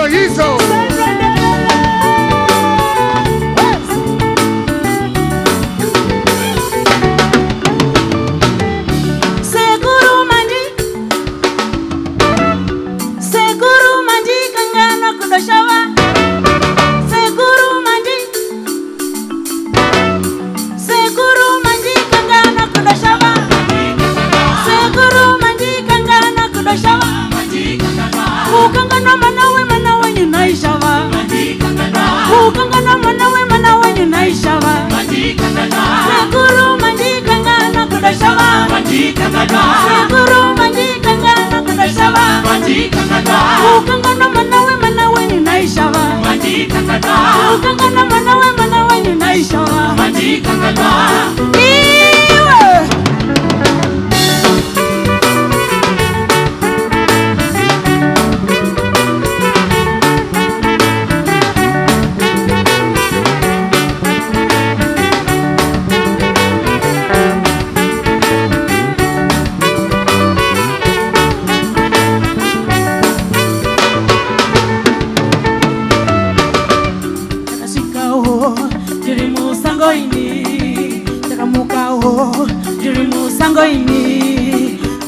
Yizo.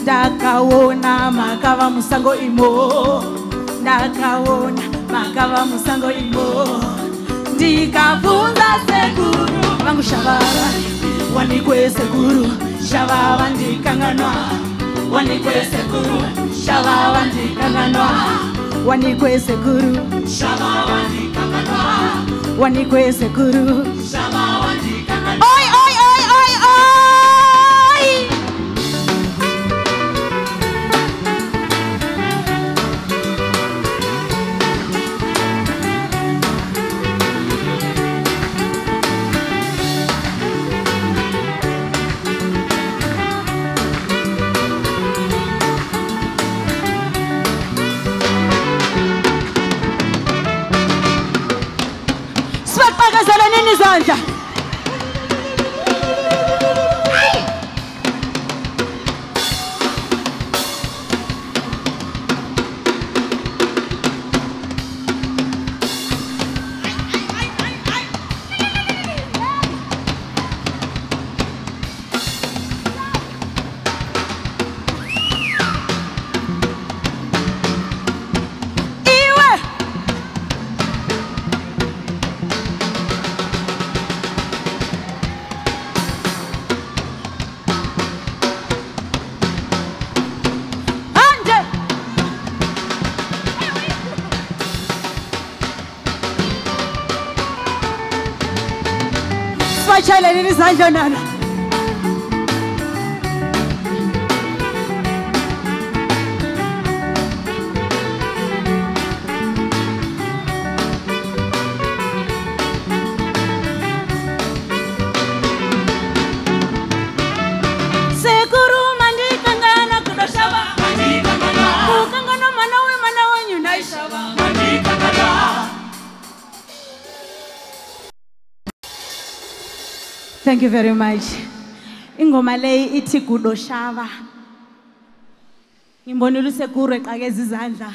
Ndakaona makava musango imo, ndakaona makava musango imo, ndikabvunza sekuru vangu shavava, wanikwe sekuru shavava ndikanganwa, wanikwe sekuru shavava ndikanganwa, wanikwe sekuru shavava ndikanganwa, wanikwe sekuru shavava ndikanganwa. Oi oi oi oi oi. Nini zanja Chale nini zanja nana sekuru mandikangana kudoshava mandikangana ukangana manawe nyunaishava mandikangana. Thank you very much. Ingoma leyi ithi kudoshava. Ngimbonile usekuru eqakeza izandla.